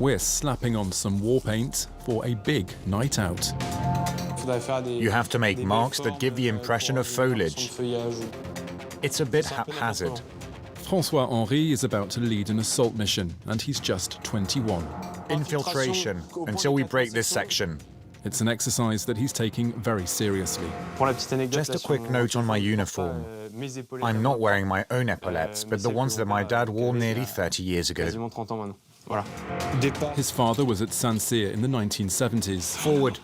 We're slapping on some war paint for a big night out. You have to make marks that give the impression of foliage. It's a bit haphazard. François-Henry is about to lead an assault mission, and he's just 21. Infiltration, until we break this section. It's an exercise that he's taking very seriously. Just a quick note on my uniform. I'm not wearing my own epaulettes, but the ones that my dad wore nearly 30 years ago. His father was at Saint-Cyr in the 1970s. Forward.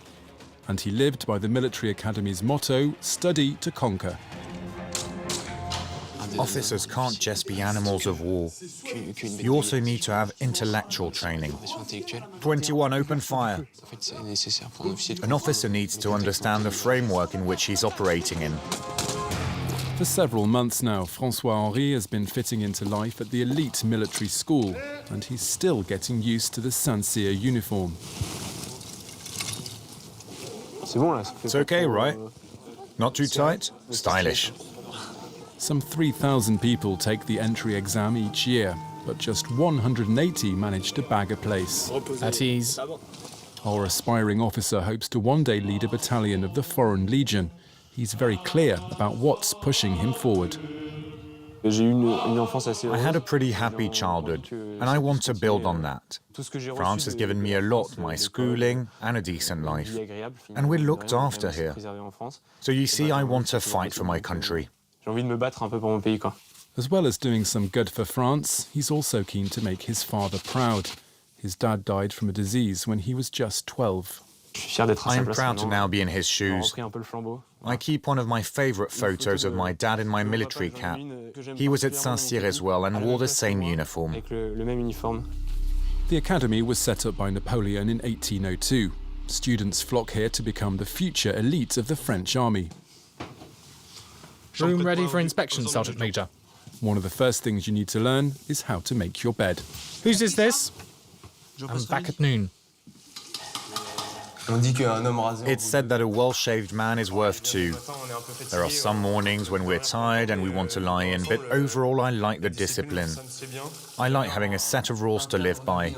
And he lived by the military academy's motto, study to conquer. Officers can't just be animals of war. You also need to have intellectual training. 21, open fire. An officer needs to understand the framework in which he's operating in. For several months now, François-Henry has been fitting into life at the elite military school, and he's still getting used to the Saint-Cyr uniform. It's okay, right? Not too tight? Stylish. Some 3,000 people take the entry exam each year, but just 180 manage to bag a place. At ease. Our aspiring officer hopes to one day lead a battalion of the Foreign Legion. He's very clear about what's pushing him forward. I had a pretty happy childhood, and I want to build on that. France has given me a lot, my schooling and a decent life. And we're looked after here. So you see, I want to fight for my country. As well as doing some good for France, he's also keen to make his father proud. His dad died from a disease when he was just 12. I am proud to now be in his shoes. I keep one of my favorite photos of my dad in my military cap. He was at Saint-Cyr as well and wore the same uniform. The academy was set up by Napoleon in 1802. Students flock here to become the future elite of the French army. Room ready for inspection, Sergeant Major. One of the first things you need to learn is how to make your bed. Whose is this? I'm back at noon. It's said that a well-shaved man is worth two. There are some mornings when we're tired and we want to lie in, but overall I like the discipline. I like having a set of rules to live by.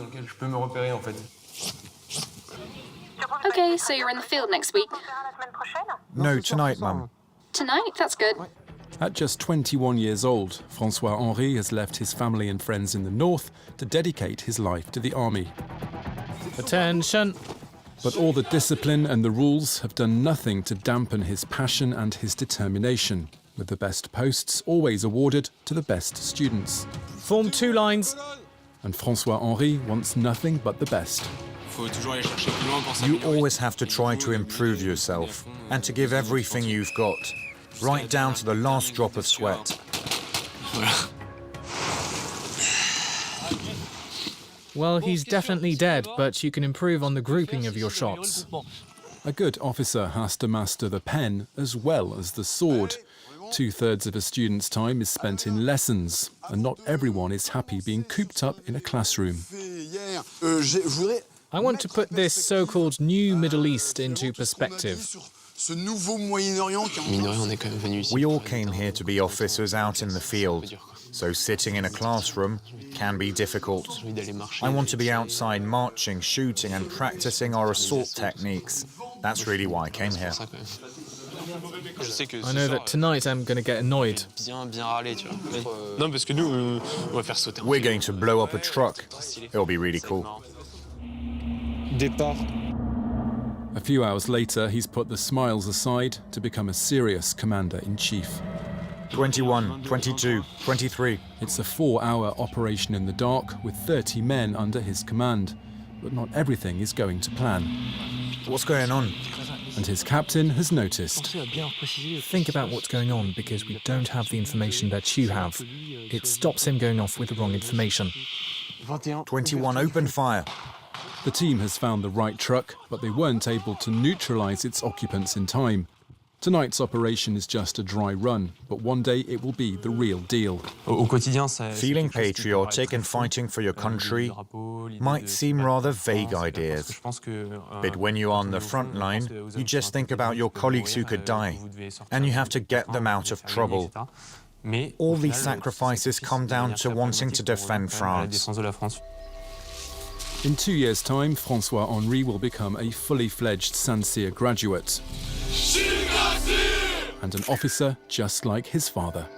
Okay, so you're in the field next week? No, tonight, Mum. Tonight? That's good. At just 21 years old, François-Henry has left his family and friends in the north to dedicate his life to the army. Attention! But all the discipline and the rules have done nothing to dampen his passion and his determination, with the best posts always awarded to the best students. Form 2 lines. And François-Henry wants nothing but the best. You always have to try to improve yourself and to give everything you've got, right down to the last drop of sweat. Well, he's definitely dead, but you can improve on the grouping of your shots. A good officer has to master the pen as well as the sword. 2/3 of a student's time is spent in lessons, and not everyone is happy being cooped up in a classroom. I want to put this so-called new Middle East into perspective. We all came here to be officers out in the field, so sitting in a classroom can be difficult. I want to be outside marching, shooting and practicing our assault techniques. That's really why I came here. I know that tonight I'm going to get annoyed. We're going to blow up a truck. It'll be really cool. A few hours later, he's put the smiles aside to become a serious commander-in-chief. 21, 22, 23. It's a 4-hour operation in the dark with 30 men under his command. But not everything is going to plan. What's going on? And his captain has noticed. Think about what's going on because we don't have the information that you have. It stops him going off with the wrong information. 21, open fire. The team has found the right truck, but they weren't able to neutralize its occupants in time. Tonight's operation is just a dry run, but one day it will be the real deal. Feeling patriotic and fighting for your country might seem rather vague ideas. But when you are on the front line, you just think about your colleagues who could die, and you have to get them out of trouble. All these sacrifices come down to wanting to defend France. In 2 years' time, François-Henry will become a fully fledged Saint-Cyr graduate and an officer just like his father.